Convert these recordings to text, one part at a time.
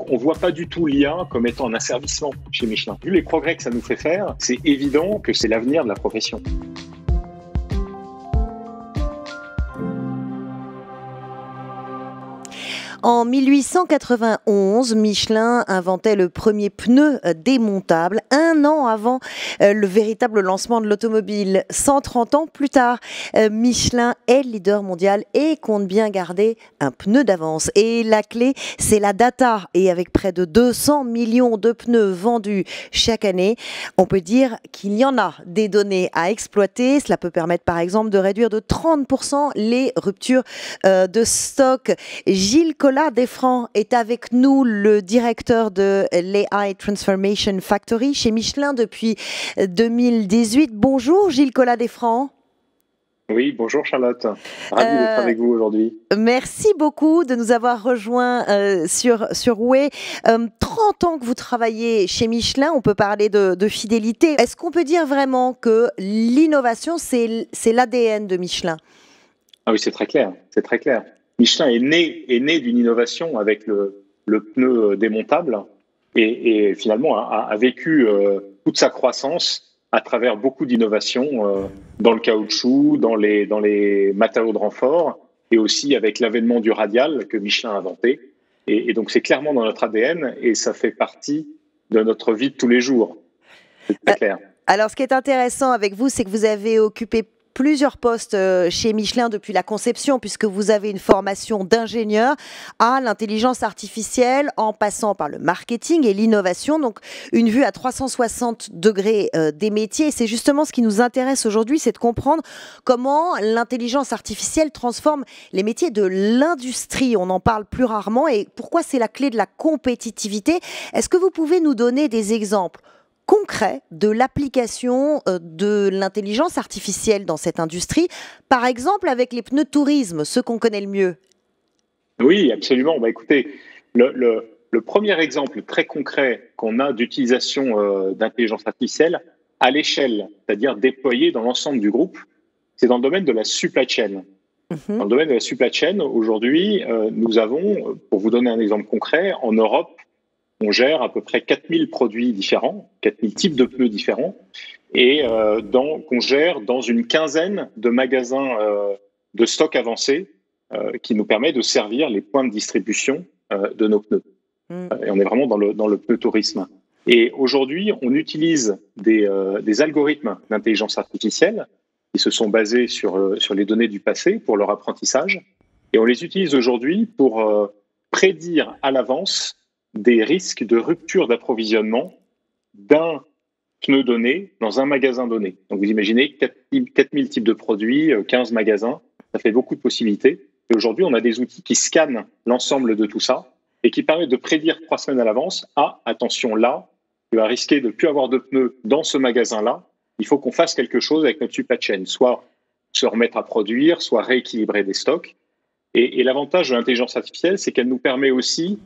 On ne voit pas du tout l'IA comme étant un asservissement chez Michelin. Vu les progrès que ça nous fait faire, c'est évident que c'est l'avenir de la profession. En 1891, Michelin inventait le premier pneu démontable, un an avant le véritable lancement de l'automobile. 130 ans plus tard, Michelin est leader mondial et compte bien garder un pneu d'avance. Et la clé, c'est la data. Et avec près de 200 millions de pneus vendus chaque année, on peut dire qu'il y en a des données à exploiter. Cela peut permettre par exemple de réduire de 30% les ruptures de stock. Gilles Collat-Desfrancs est avec nous, le directeur de l'AI Transformation Factory chez Michelin depuis 2018. Bonjour Gilles Collat-Desfrancs. Oui, bonjour Charlotte. Ravi d'être avec vous aujourd'hui. Merci beaucoup de nous avoir rejoints sur Way. 30 ans que vous travaillez chez Michelin, on peut parler de fidélité. Est-ce qu'on peut dire vraiment que l'innovation, c'est l'ADN de Michelin? Ah oui, c'est très clair, c'est très clair. Michelin est né d'une innovation avec le pneu démontable et finalement a vécu toute sa croissance à travers beaucoup d'innovations dans le caoutchouc, dans les matériaux de renfort et aussi avec l'avènement du radial que Michelin a inventé. Et donc c'est clairement dans notre ADN et ça fait partie de notre vie de tous les jours. C'est très clair. Alors ce qui est intéressant avec vous, c'est que vous avez occupé plusieurs postes chez Michelin depuis la conception, puisque vous avez une formation d'ingénieur à l'intelligence artificielle, en passant par le marketing et l'innovation, donc une vue à 360 degrés des métiers. Et c'est justement ce qui nous intéresse aujourd'hui, c'est de comprendre comment l'intelligence artificielle transforme les métiers de l'industrie. On en parle plus rarement et pourquoi c'est la clé de la compétitivité. Est-ce que vous pouvez nous donner des exemples concret de l'application de l'intelligence artificielle dans cette industrie, par exemple avec les pneus de tourisme, ceux qu'on connaît le mieux? Oui, absolument. Écoutez, le premier exemple très concret qu'on a d'utilisation d'intelligence artificielle à l'échelle, c'est-à-dire déployée dans l'ensemble du groupe, c'est dans le domaine de la supply chain. Dans le domaine de la supply chain, aujourd'hui, nous avons, pour vous donner un exemple concret, en Europe, on gère à peu près 4000 produits différents, 4000 types de pneus différents, et qu'on gère dans une quinzaine de magasins de stock avancé qui nous permet de servir les points de distribution de nos pneus. Et on est vraiment dans le pneu tourisme. Et aujourd'hui, on utilise des algorithmes d'intelligence artificielle qui se sont basés sur les données du passé pour leur apprentissage, et on les utilise aujourd'hui pour prédire à l'avance des risques de rupture d'approvisionnement d'un pneu donné dans un magasin donné. Donc vous imaginez 4000 types de produits, 15 magasins, ça fait beaucoup de possibilités. Et aujourd'hui, on a des outils qui scannent l'ensemble de tout ça et qui permettent de prédire 3 semaines à l'avance, attention là, tu vas risquer de ne plus avoir de pneus dans ce magasin-là, il faut qu'on fasse quelque chose avec notre supply chain, soit se remettre à produire, soit rééquilibrer des stocks. Et l'avantage de l'intelligence artificielle, c'est qu'elle nous permet aussi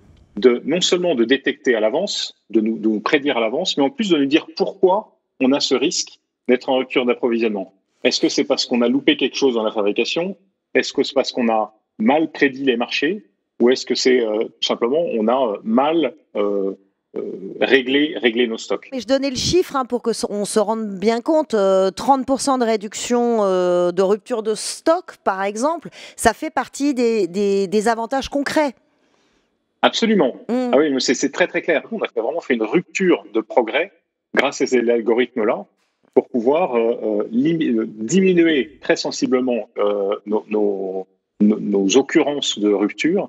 non seulement de détecter à l'avance, de nous prédire à l'avance, mais en plus de nous dire pourquoi on a ce risque d'être en rupture d'approvisionnement. Est-ce que c'est parce qu'on a loupé quelque chose dans la fabrication? Est-ce que c'est parce qu'on a mal prédit les marchés? Ou est-ce que c'est tout simplement on a mal réglé nos stocks? Et je donnais le chiffre pour qu'on se rende bien compte, 30% de réduction de rupture de stock, par exemple, ça fait partie des avantages concrets. Absolument. Ah oui, c'est très très clair. On a vraiment fait une rupture de progrès grâce à ces algorithmes-là pour pouvoir diminuer très sensiblement nos occurrences de rupture.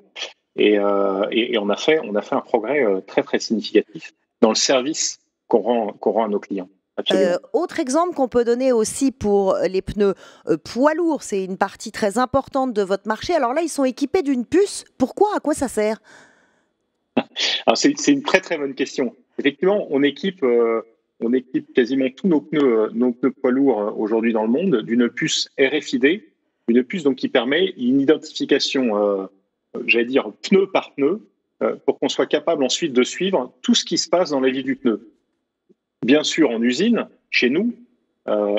Et on a fait un progrès très très significatif dans le service qu'on rend à nos clients. Autre exemple qu'on peut donner aussi pour les pneus poids lourds, c'est une partie très importante de votre marché. Alors là, ils sont équipés d'une puce. Pourquoi? À quoi ça sert? Alors c'est une très très bonne question. Effectivement, on équipe quasiment tous nos pneus poids lourds aujourd'hui dans le monde d'une puce RFID, une puce donc qui permet une identification, j'allais dire pneu par pneu, pour qu'on soit capable ensuite de suivre tout ce qui se passe dans la vie du pneu. Bien sûr en usine, chez nous,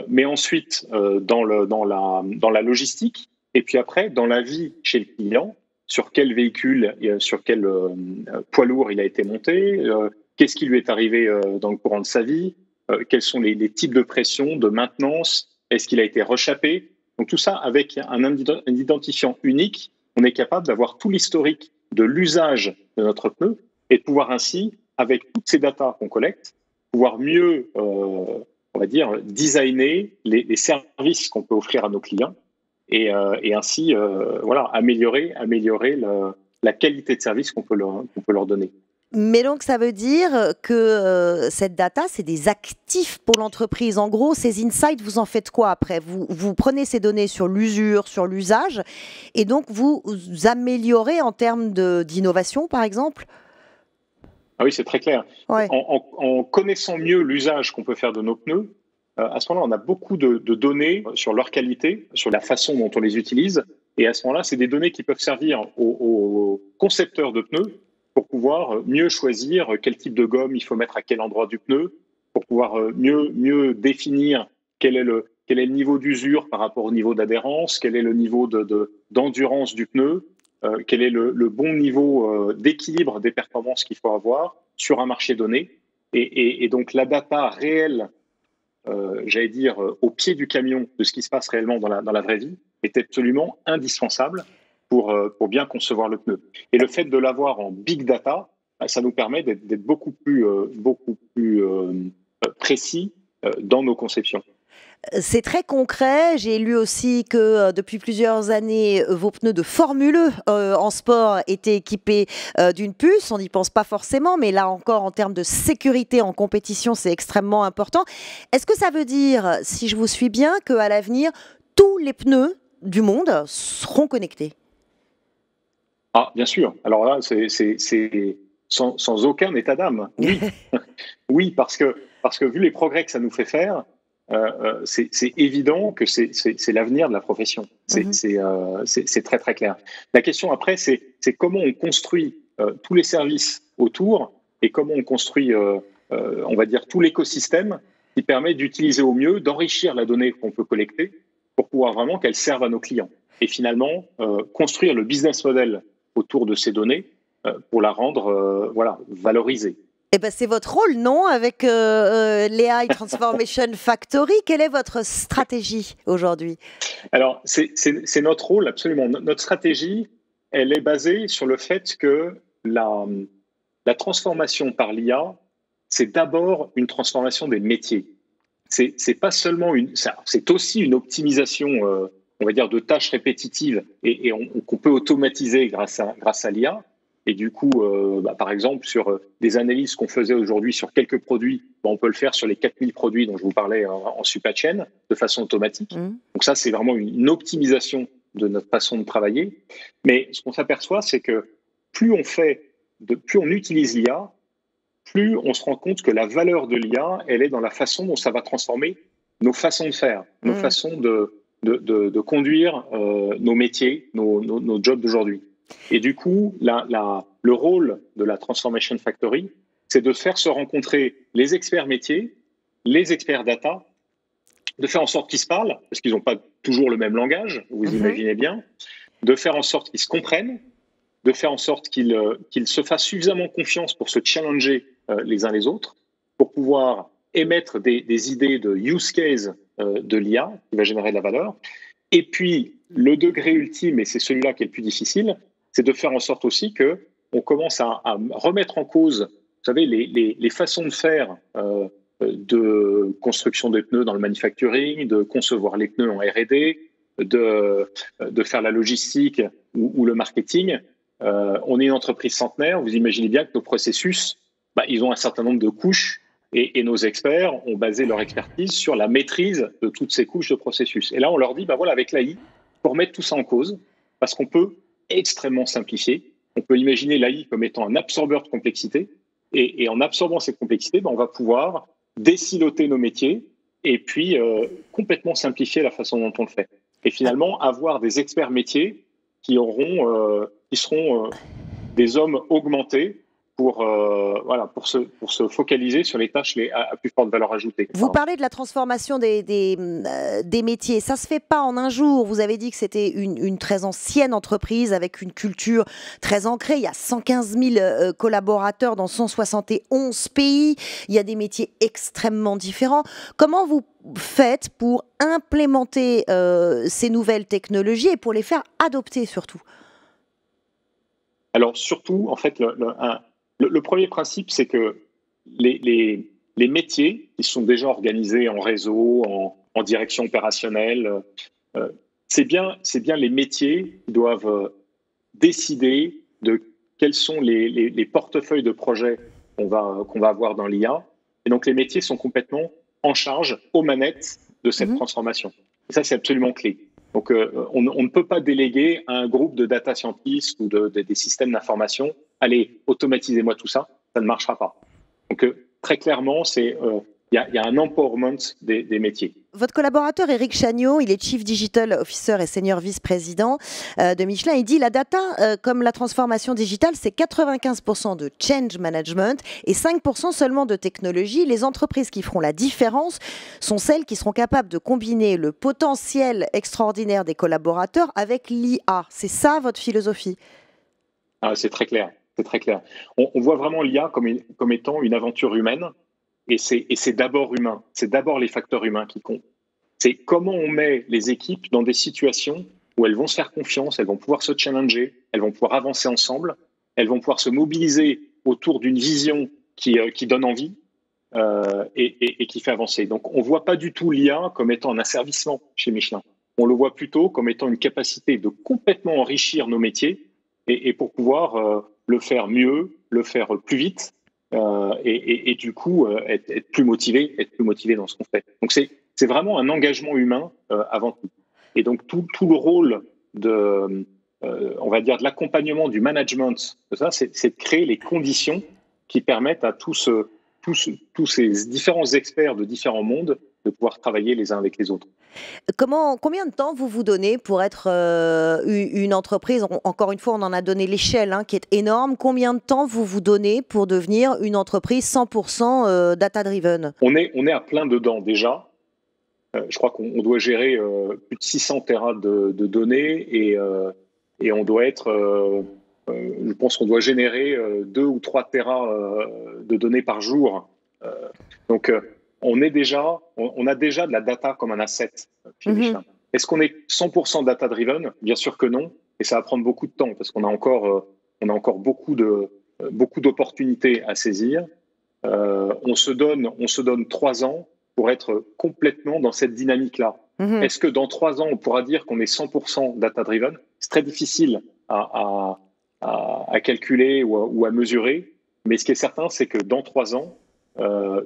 mais ensuite dans la logistique, et puis après dans la vie chez le client. sur quel véhicule, sur quel poids lourd il a été monté, qu'est-ce qui lui est arrivé dans le courant de sa vie, quels sont les types de pression, de maintenance, est-ce qu'il a été rechappé. Donc tout ça, avec un identifiant unique, on est capable d'avoir tout l'historique de l'usage de notre pneu et de pouvoir ainsi, avec toutes ces datas qu'on collecte, pouvoir mieux, on va dire, designer les services qu'on peut offrir à nos clients et ainsi améliorer la qualité de service qu'on peut leur donner. Mais donc, ça veut dire que cette data, c'est des actifs pour l'entreprise. En gros, ces insights, vous en faites quoi après ? Vous prenez ces données sur l'usure, sur l'usage, et donc vous améliorez en termes d'innovation, par exemple ? Ah oui, c'est très clair. Ouais. En connaissant mieux l'usage qu'on peut faire de nos pneus, à ce moment-là, on a beaucoup de données sur leur qualité, sur la façon dont on les utilise. Et à ce moment-là, c'est des données qui peuvent servir aux concepteurs de pneus pour pouvoir mieux choisir quel type de gomme il faut mettre à quel endroit du pneu, pour pouvoir mieux définir quel est le niveau d'usure par rapport au niveau d'adhérence, quel est le niveau d'endurance du pneu, quel est le bon niveau d'équilibre des performances qu'il faut avoir sur un marché donné. Et donc la data réelle, j'allais dire, au pied du camion de ce qui se passe réellement dans la vraie vie est absolument indispensable pour bien concevoir le pneu. Et le fait de l'avoir en big data, ça nous permet d'être beaucoup plus précis dans nos conceptions. C'est très concret. J'ai lu aussi que depuis plusieurs années, vos pneus de Formule E en sport étaient équipés d'une puce. On n'y pense pas forcément, mais là encore, en termes de sécurité en compétition, c'est extrêmement important. Est-ce que ça veut dire, si je vous suis bien, qu'à l'avenir, tous les pneus du monde seront connectés ? Ah, bien sûr. Alors là, c'est sans aucun état d'âme. Oui, oui, parce que vu les progrès que ça nous fait faire, c'est évident que c'est l'avenir de la profession. C'est très, très clair. La question après, c'est comment on construit tous les services autour et comment on construit, on va dire, tout l'écosystème qui permet d'utiliser au mieux, d'enrichir la donnée qu'on peut collecter pour pouvoir vraiment qu'elle serve à nos clients. Et finalement, construire le business model autour de ces données pour la rendre valorisée. Eh ben, c'est votre rôle, non, avec l'AI Transformation Factory. Quelle est votre stratégie aujourd'hui ? Alors, c'est notre rôle, absolument. Notre stratégie, elle est basée sur le fait que la transformation par l'IA, c'est d'abord une transformation des métiers. C'est pas seulement c'est aussi une optimisation, on va dire, de tâches répétitives et qu'on peut automatiser grâce à l'IA. Et du coup, par exemple, sur des analyses qu'on faisait aujourd'hui sur quelques produits, on peut le faire sur les 4000 produits dont je vous parlais en supply chain de façon automatique. Donc ça, c'est vraiment une optimisation de notre façon de travailler. Mais ce qu'on s'aperçoit, c'est que plus on utilise l'IA, plus on se rend compte que la valeur de l'IA, elle est dans la façon dont ça va transformer nos façons de faire, nos façons de conduire nos métiers, nos jobs d'aujourd'hui. Et du coup, le rôle de la Transformation Factory, c'est de faire se rencontrer les experts métiers, les experts data, de faire en sorte qu'ils se parlent, parce qu'ils n'ont pas toujours le même langage, vous imaginez bien, de faire en sorte qu'ils se comprennent, de faire en sorte qu'ils se fassent suffisamment confiance pour se challenger les uns les autres, pour pouvoir émettre des idées de use case de l'IA qui va générer de la valeur. Et puis, le degré ultime, et c'est celui-là qui est le plus difficile, c'est de faire en sorte aussi qu'on commence à remettre en cause, vous savez, les façons de faire de construction des pneus dans le manufacturing, de concevoir les pneus en R&D, de faire la logistique ou le marketing. On est une entreprise centenaire, vous imaginez bien que nos processus, ils ont un certain nombre de couches et nos experts ont basé leur expertise sur la maîtrise de toutes ces couches de processus. Et là, on leur dit, voilà, avec l'AI, il faut remettre tout ça en cause parce qu'on peut extrêmement simplifier. On peut imaginer l'AI comme étant un absorbeur de complexité et en absorbant cette complexité, on va pouvoir désiloter nos métiers et puis complètement simplifier la façon dont on le fait. Et finalement, avoir des experts métiers qui seront des hommes augmentés pour se focaliser sur les tâches à plus forte valeur ajoutée. Vous parlez de la transformation des métiers. Ça ne se fait pas en un jour. Vous avez dit que c'était une très ancienne entreprise avec une culture très ancrée. Il y a 115 000 collaborateurs dans 171 pays. Il y a des métiers extrêmement différents. Comment vous faites pour implémenter ces nouvelles technologies et pour les faire adopter surtout? Alors surtout, en fait, le premier principe, c'est que les métiers qui sont déjà organisés en réseau, en direction opérationnelle, c'est bien les métiers qui doivent décider de quels sont les portefeuilles de projets qu'on va avoir dans l'IA. Et donc les métiers sont complètement en charge, aux manettes de cette transformation. Et ça, c'est absolument clé. Donc, on ne peut pas déléguer à un groupe de data scientists ou des systèmes d'information, allez, automatisez-moi tout ça, ça ne marchera pas. Donc, très clairement, il y a un empowerment des métiers. Votre collaborateur Éric Chagnaud, il est Chief Digital Officer et Senior Vice-président de Michelin. Il dit la data, comme la transformation digitale, c'est 95% de change management et 5% seulement de technologie. Les entreprises qui feront la différence sont celles qui seront capables de combiner le potentiel extraordinaire des collaborateurs avec l'IA. C'est ça votre philosophie? C'est très clair. C'est très clair. On voit vraiment l'IA comme étant une aventure humaine. Et c'est d'abord humain, c'est d'abord les facteurs humains qui comptent. C'est comment on met les équipes dans des situations où elles vont se faire confiance, elles vont pouvoir se challenger, elles vont pouvoir avancer ensemble, elles vont pouvoir se mobiliser autour d'une vision qui donne envie et qui fait avancer. Donc on ne voit pas du tout l'IA comme étant un asservissement chez Michelin. On le voit plutôt comme étant une capacité de complètement enrichir nos métiers et pour pouvoir le faire mieux, le faire plus vite. Et du coup être plus motivé dans ce qu'on fait. Donc c'est vraiment un engagement humain avant tout. Et donc tout le rôle on va dire de l'accompagnement, du management, c'est de créer les conditions qui permettent à tous ces différents experts de différents mondes de pouvoir travailler les uns avec les autres. Combien de temps vous donnez pour être une entreprise? Encore une fois, on en a donné l'échelle qui est énorme. Combien de temps vous donnez pour devenir une entreprise 100% data-driven? On est à plein dedans déjà. Je crois qu'on doit gérer plus de 600 terras de données et on doit être... je pense qu'on doit générer 2 ou 3 terras de données par jour. Donc... on a déjà de la data comme un asset chez Michelin. Est-ce qu'on est 100% data-driven? Bien sûr que non, et ça va prendre beaucoup de temps parce qu'on a encore beaucoup d'opportunités à saisir. On se donne 3 ans pour être complètement dans cette dynamique-là. Est-ce que dans 3 ans, on pourra dire qu'on est 100% data-driven? C'est très difficile à calculer ou à mesurer, mais ce qui est certain, c'est que dans 3 ans,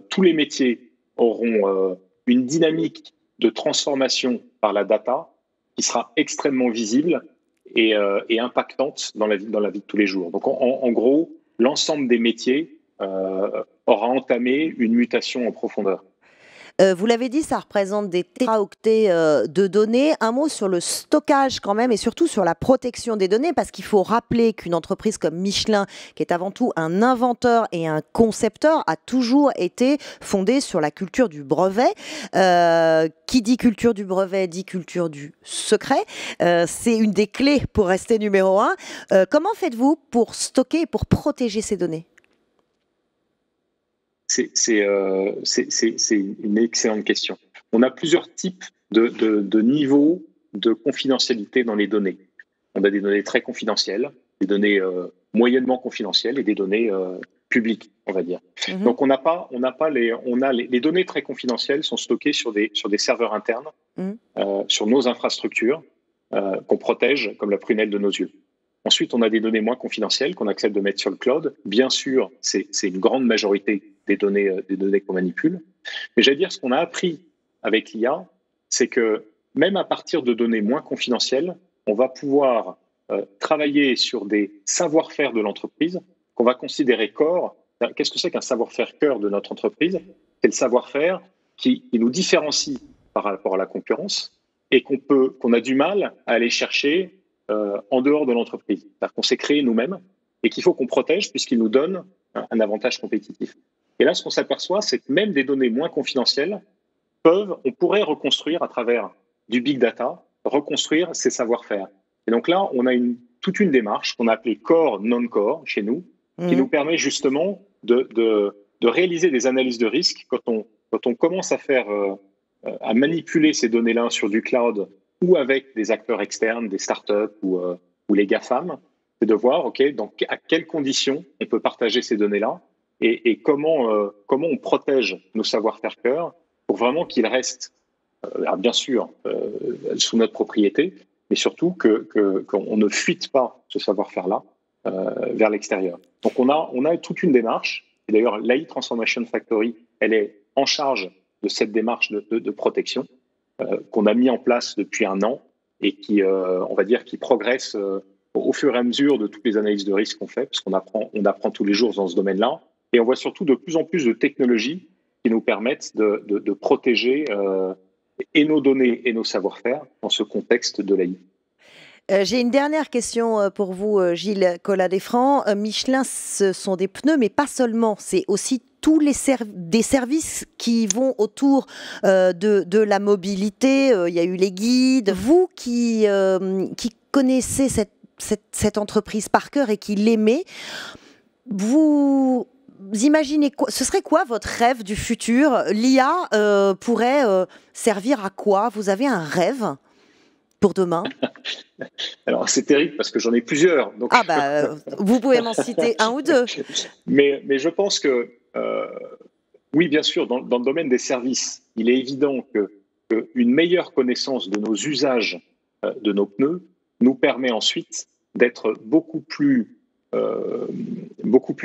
tous les métiers auront une dynamique de transformation par la data qui sera extrêmement visible et impactante dans la vie de tous les jours. Donc en gros, l'ensemble des métiers aura entamé une mutation en profondeur. Vous l'avez dit, ça représente des téraoctets de données. Un mot sur le stockage quand même et surtout sur la protection des données, parce qu'il faut rappeler qu'une entreprise comme Michelin, qui est avant tout un inventeur et un concepteur, a toujours été fondée sur la culture du brevet. Qui dit culture du brevet dit culture du secret. C'est une des clés pour rester numéro 1. Comment faites-vous pour stocker et pour protéger ces données ? C'est une excellente question. On a plusieurs types de niveaux de confidentialité dans les données. On a des données très confidentielles, des données moyennement confidentielles et des données publiques, on va dire. Donc les données très confidentielles sont stockées sur des serveurs internes, sur nos infrastructures qu'on protège comme la prunelle de nos yeux. Ensuite, on a des données moins confidentielles qu'on accepte de mettre sur le cloud. Bien sûr, c'est une grande majorité des données qu'on manipule. Mais j'allais dire, ce qu'on a appris avec l'IA, c'est que même à partir de données moins confidentielles, on va pouvoir travailler sur des savoir-faire de l'entreprise qu'on va considérer core. Qu'est-ce que c'est qu'un savoir-faire cœur de notre entreprise? C'est le savoir-faire qui nous différencie par rapport à la concurrence et qu'on a du mal à aller chercher en dehors de l'entreprise. C'est-à-dire qu'on s'est créé nous-mêmes et qu'il faut qu'on protège puisqu'il nous donne un avantage compétitif. Et là, ce qu'on s'aperçoit, c'est que même des données moins confidentielles on pourrait reconstruire à travers du big data, reconstruire ces savoir-faire. Et donc là, on a toute une démarche qu'on a appelée core non-core chez nous, qui nous permet justement de réaliser des analyses de risque quand on commence à manipuler ces données-là sur du cloud ou avec des acteurs externes, des startups ou les GAFAM, c'est de voir à quelles conditions on peut partager ces données-là et comment on protège nos savoir-faire cœur pour vraiment qu'ils restent, bien sûr, sous notre propriété, mais surtout qu'on ne fuite pas ce savoir-faire-là vers l'extérieur. Donc on a toute une démarche, et d'ailleurs l'AI Transformation Factory, elle est en charge de cette démarche de protection qu'on a mis en place depuis 1 an et qui, on va dire, qui progresse au fur et à mesure de toutes les analyses de risque qu'on fait, parce qu'on apprend tous les jours dans ce domaine-là, et on voit surtout de plus en plus de technologies qui nous permettent de protéger et nos données et nos savoir-faire dans ce contexte de l'AI. J'ai une dernière question pour vous, Gilles Collat-Desfrancs. Michelin, ce sont des pneus, mais pas seulement. C'est aussi tous des services qui vont autour de la mobilité. Il y a eu les guides. Vous qui connaissez cette entreprise par cœur et qui l'aimez, vous imaginez quoi? Ce serait quoi votre rêve du futur? L'IA pourrait servir à quoi? Vous avez un rêve pour demain? Alors, c'est terrible parce que j'en ai plusieurs. Donc... vous pouvez m'en citer 1 ou 2. Mais je pense que, oui, bien sûr, dans le domaine des services, il est évident qu'une meilleure connaissance de nos usages de nos pneus nous permet ensuite d'être beaucoup plus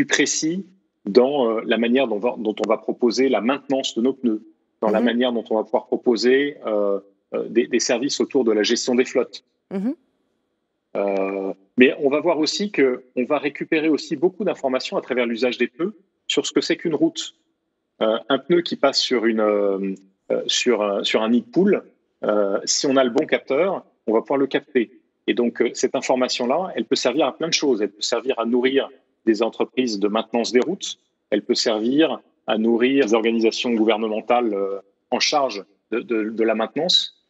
précis dans la manière dont on va proposer la maintenance de nos pneus, dans la manière dont on va pouvoir proposer des services autour de la gestion des flottes. Mais on va voir aussi qu'on va récupérer aussi beaucoup d'informations à travers l'usage des pneus sur ce que c'est qu'une route. Un pneu qui passe sur un nid de poule, si on a le bon capteur, on va pouvoir le capter. Et donc, cette information-là, elle peut servir à plein de choses. Elle peut servir à nourrir des entreprises de maintenance des routes. Elle peut servir à nourrir des organisations gouvernementales en charge de la maintenance.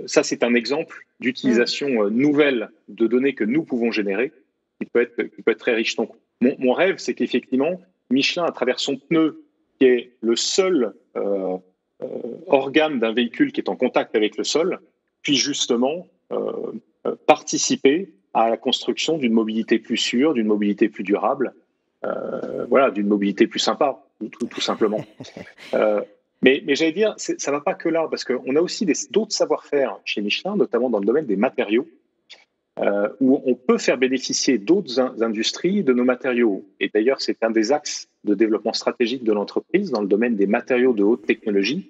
Ça, c'est un exemple d'utilisation nouvelle de données que nous pouvons générer, qui peut être très riche. Donc, mon rêve, c'est qu'effectivement, Michelin, à travers son pneu, qui est le seul organe d'un véhicule qui est en contact avec le sol, puisse justement participer à la construction d'une mobilité plus sûre, d'une mobilité plus durable, d'une mobilité plus sympa, tout simplement. Mais j'allais dire, ça ne va pas que là, parce qu'on a aussi d'autres savoir-faire chez Michelin, notamment dans le domaine des matériaux, où on peut faire bénéficier d'autres industries de nos matériaux. Et d'ailleurs, c'est un des axes de développement stratégique de l'entreprise dans le domaine des matériaux de haute technologie,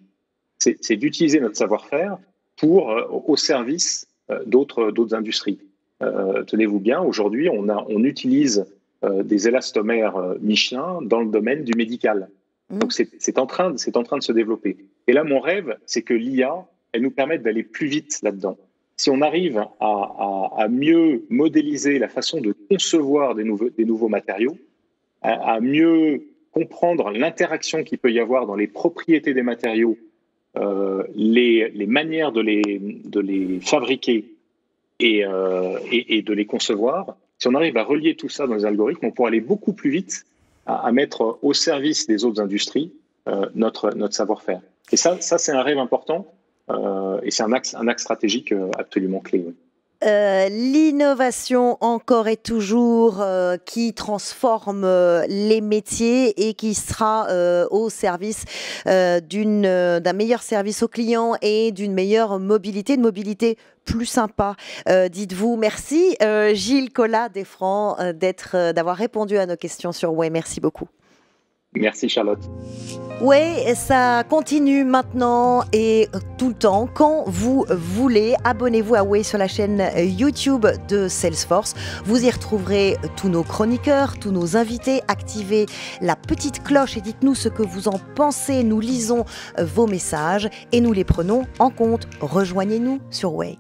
c'est d'utiliser notre savoir-faire au service d'autres industries. Tenez-vous bien, aujourd'hui, on utilise des élastomères Michelin dans le domaine du médical. Donc, c'est en train de se développer. Et là, mon rêve, c'est que l'IA, elle nous permette d'aller plus vite là-dedans. Si on arrive à mieux modéliser la façon de concevoir des nouveaux matériaux, à mieux comprendre l'interaction qu'il peut y avoir dans les propriétés des matériaux, les manières de les fabriquer et de les concevoir, si on arrive à relier tout ça dans les algorithmes, on pourra aller beaucoup plus vite à mettre au service des autres industries notre savoir-faire. Et ça c'est un rêve important et c'est un axe stratégique absolument clé. Oui. L'innovation encore et toujours qui transforme les métiers et qui sera au service d'un meilleur service aux clients et d'une meilleure mobilité, une mobilité plus sympa, dites-vous. Merci Gilles Collat-Desfrancs d'avoir répondu à nos questions sur Way. Merci beaucoup. Merci Charlotte. Ouais, ça continue maintenant et tout le temps. Quand vous voulez, abonnez-vous à Way sur la chaîne YouTube de Salesforce. Vous y retrouverez tous nos chroniqueurs, tous nos invités. Activez la petite cloche et dites-nous ce que vous en pensez. Nous lisons vos messages et nous les prenons en compte. Rejoignez-nous sur Way.